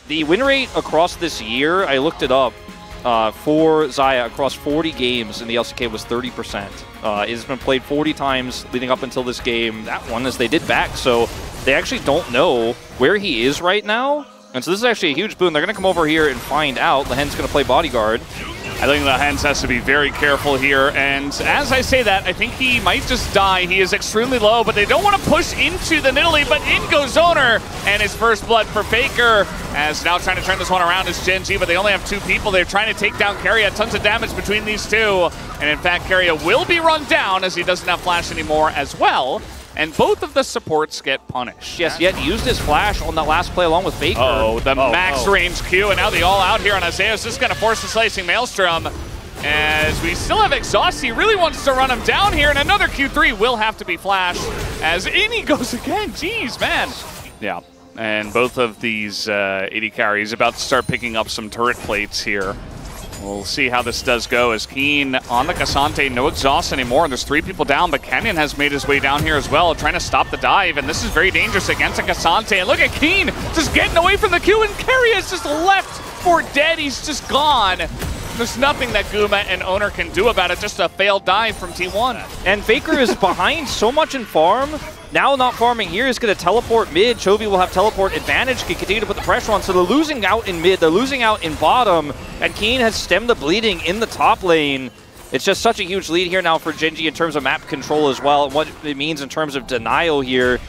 The win rate across this year, I looked it up, for Xayah across 40 games in the LCK was 30%. It has been played 40 times leading up until this game. That one as they did back, so they actually don't know where he is right now. And so this is actually a huge boon. They're going to come over here and find out. Lehen's going to play bodyguard. I think Lehens has to be very careful here, and as I say that, I think he might just die. He is extremely low, but they don't want to push into the Nidalee, but in goes Owner, and his first blood for Faker, as now trying to turn this one around is Gen.G, but they only have 2 people. They're trying to take down Keria. Tons of damage between these two, and in fact, Keria will be run down as he doesn't have flash anymore as well. And both of the supports get punished. Yes, yet used his flash on that last play along with Faker. Oh, the max range Q, and now the all out here on Isaiah is just going to force the slicing Maelstrom. As we still have Exhaust, he really wants to run him down here, and another Q3 will have to be flashed as in he goes again. Jeez, man. Yeah, and both of these AD carries about to start picking up some turret plates here. We'll see how this does go as Keen on the Cassante, no exhaust anymore. There's 3 people down, but Canyon has made his way down here as well, trying to stop the dive, and this is very dangerous against a Cassante. And look at Keen just getting away from the Q, and Keria is just left for dead. He's just gone. There's nothing that Guma and Owner can do about it, just a failed dive from T1. And Faker is behind so much in farm. Now not farming here is going to teleport mid. Chovy will have teleport advantage, can continue to put the pressure on. So they're losing out in mid, they're losing out in bottom, and Keen has stemmed the bleeding in the top lane. It's just such a huge lead here now for Gen.G in terms of map control as well, and what it means in terms of denial here.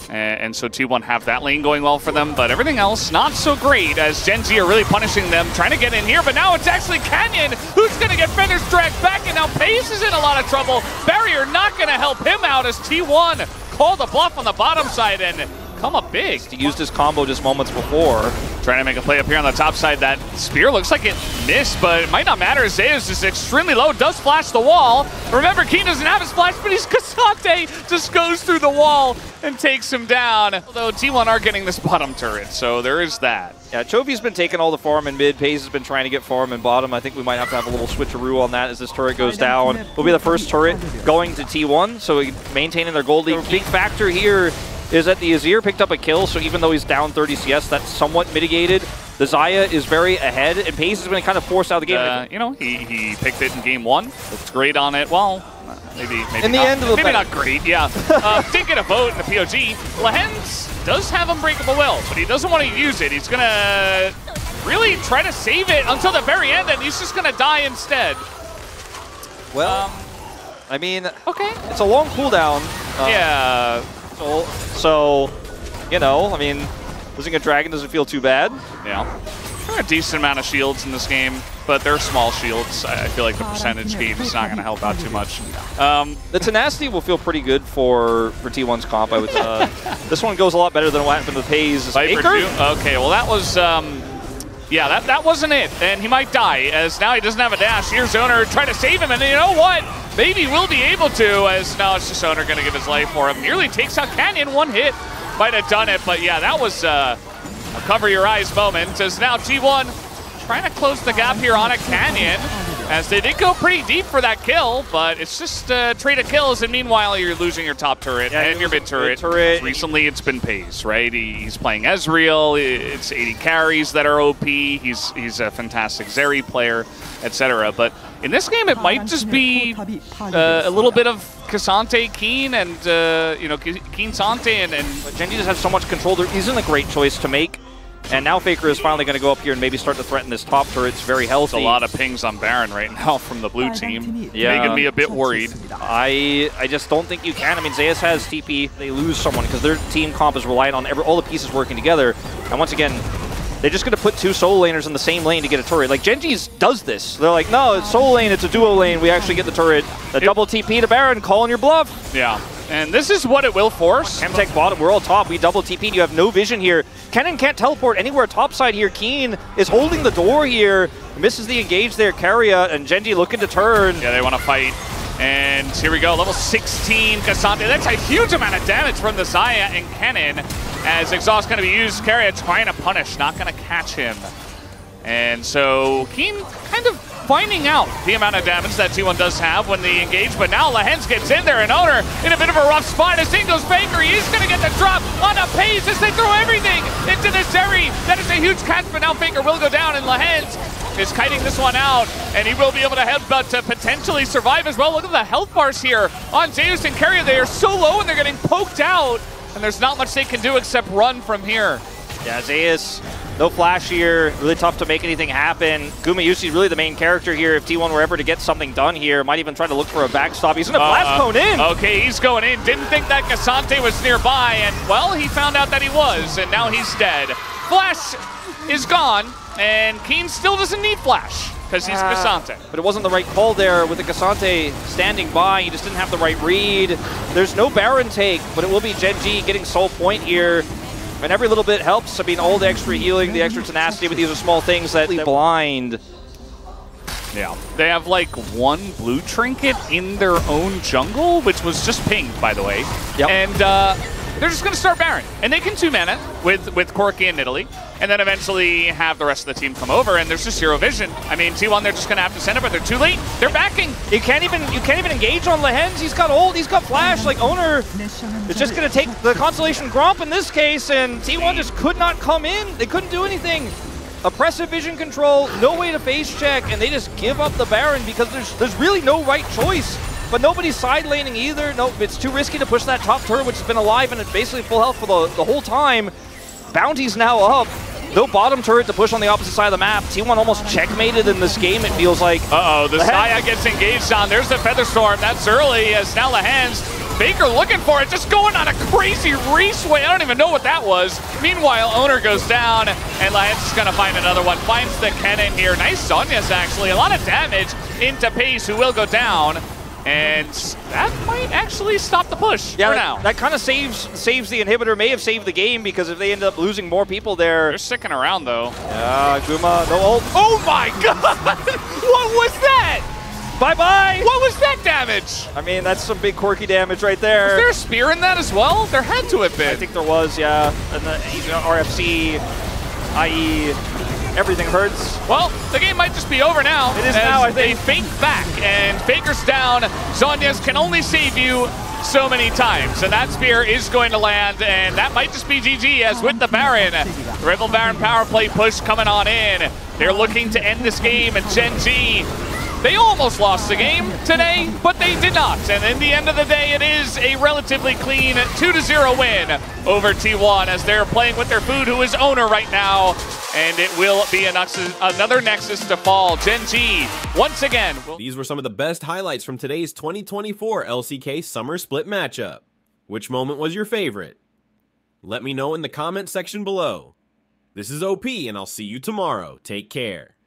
And so T1 have that lane going well for them, but everything else not so great as Gen.G are really punishing them, trying to get in here, but now it's actually Canyon who's going to get Feathers dragged back, and now Pace is in a lot of trouble. Barrier not going to help him out as T1 call the bluff on the bottom side and come up big. He used his combo just moments before. Trying to make a play up here on the top side. That spear looks like it missed, but it might not matter. Zeus is extremely low, does flash the wall. Remember, Keen doesn't have his flash, but he's Cassante, just goes through the wall and takes him down. Although T1 are getting this bottom turret, so there is that. Yeah, Chovy's been taking all the farm in mid. Paze has been trying to get farm in bottom. I think we might have to have a little switcheroo on that as this turret goes down. Will be the first turret going to T1, so maintaining their gold lead. Big factor here is that the Azir picked up a kill, so even though he's down 30 CS, that's somewhat mitigated. The Xayah is very ahead, and Pace is going to kind of force out the game. You know, he picked it in game 1. Looked great on it. Well, maybe in the not, end of the maybe not great, yeah. Didn't get a vote in the POG. Lehens does have Unbreakable Will, but he doesn't want to use it. He's going to really try to save it until the very end, and he's just going to die instead. Well, I mean, okay, it's a long cooldown. Yeah. So, you know, I mean, losing a dragon doesn't feel too bad. Yeah. A decent amount of shields in this game, but they're small shields. I feel like the percentage game is not going to help out too much. The tenacity will feel pretty good for T1's comp. I would. This one goes a lot better than what happened with Paze. Viper? Okay, well that was, yeah, that wasn't it, and he might die, as now he doesn't have a dash. Here's Owner trying to save him, and you know what? Maybe we'll be able to, as now it's just Owner going to give his life for him. Nearly takes out Canyon, 1 hit. Might have done it, but yeah, that was a cover your eyes moment, as now T1 trying to close the gap here on a Canyon, as they did go pretty deep for that kill, but it's just a trade of kills, and meanwhile you're losing your top turret and your mid turret. Recently it's been Pace, right? He's playing Ezreal, it's 80 carries that are OP, he's a fantastic Zeri player, etc. But in this game it might just be a little bit of Cassante, Keen, and you know, Keen Sante, and Gen.G just has so much control. There isn't a great choice to make. And now Faker is finally going to go up here and maybe start to threaten this top turret. It's very healthy. There's a lot of pings on Baron right now from the blue team. Yeah. Making me a bit worried. I just don't think you can. I mean, Zeus has TP. They lose someone because their team comp is relying on all the pieces working together. And once again, they're just going to put 2 solo laners in the same lane to get a turret. Like, Gen.G does this. They're like, no, it's solo lane, it's a duo lane. We actually get the turret. The double TP to Baron, calling your bluff. Yeah. And this is what it will force. Chemtech bottom, we're all top. We double TP, you have no vision here. Kennen can't teleport anywhere topside here. Keen is holding the door here. Misses the engage there. Keria and Gen.G looking to turn. Yeah, they want to fight. And here we go, level 16, Cassante. That's a huge amount of damage from the Xayah and Kennen. As Exhaust going to be used, Keria trying to punish, not going to catch him. And so Keen kind of finding out the amount of damage that T1 does have when they engage, but now Lehens gets in there, and Owner in a bit of a rough spot as in goes Faker. He's going to get the drop on a pace as they throw everything into the Zeri. That is a huge catch, but now Faker will go down, and Lehens is kiting this one out, and he will be able to headbutt to potentially survive as well. Look at the health bars here on Zeus and Carrier. They are so low, and they're getting poked out, and there's not much they can do except run from here. Yeah, Zeus, no flash here, really tough to make anything happen. Gumayusi is really the main character here. If T1 were ever to get something done here, might even try to look for a backstop. He's going to blast cone in. Okay, he's going in. Didn't think that Cassante was nearby, and well, he found out that he was, and now he's dead. Flash is gone, and Keen still doesn't need flash because he's Cassante. But it wasn't the right call there with the Cassante standing by. He just didn't have the right read. There's no Baron take, but it will be Gen.G getting soul point here. And every little bit helps. I mean, all the extra healing, the extra tenacity, but these are small things that blind. Yeah, they have like one blue trinket in their own jungle, which was just pinged, by the way. Yep. And they're just going to start Baron. And they can 2-mana with Corki and Italy, and then eventually have the rest of the team come over, and there's just zero vision. I mean, T1, they're just going to have to send it, but they're too late. They're backing. You can't even engage on Lehens. He's got ult, he's got flash. Like, Owner is just going to take the Constellation Gromp in this case, and T1 just could not come in. They couldn't do anything. Oppressive vision control, no way to face check, and they just give up the Baron because there's really no right choice. But nobody's side laning either. Nope, it's too risky to push that top turret, which has been alive and it's basically full health for the whole time. Bounty's now up. No bottom turret to push on the opposite side of the map. T1 almost checkmated in this game, it feels like. Uh-oh, the Saya gets engaged on. There's the Featherstorm. That's early as now Lehens. Baker looking for it, just going on a crazy raceway. I don't even know what that was. Meanwhile, Owner goes down, and Lehens is going to find another one. Finds the cannon here. Nice Zhonya's, actually. A lot of damage into Pace, who will go down. And that might actually stop the push for now. That kind of saves the inhibitor, may have saved the game, because if they end up losing more people there. They're sticking around, though. Yeah, Guma, no ult. Oh my god! What was that? Bye-bye! What was that damage? I mean, that's some big quirky damage right there. Was there a spear in that as well? There had to have been. I think there was, yeah. And the RFC, i.e., everything hurts. Well, the game might just be over now. It is now, I think. They fake back, and Faker's down. Zhonya's can only save you so many times, and that spear is going to land, and that might just be GG, as with the Baron. Rival Baron power play push coming on in. They're looking to end this game, and Gen.G, they almost lost the game today, but they did not. And in the end of the day, it is a relatively clean 2-0 win over T1 as they're playing with their food, who is Owner right now. And it will be another Nexus to fall. Gen.G, once again. These were some of the best highlights from today's 2024 LCK Summer Split matchup. Which moment was your favorite? Let me know in the comment section below. This is OP, and I'll see you tomorrow. Take care.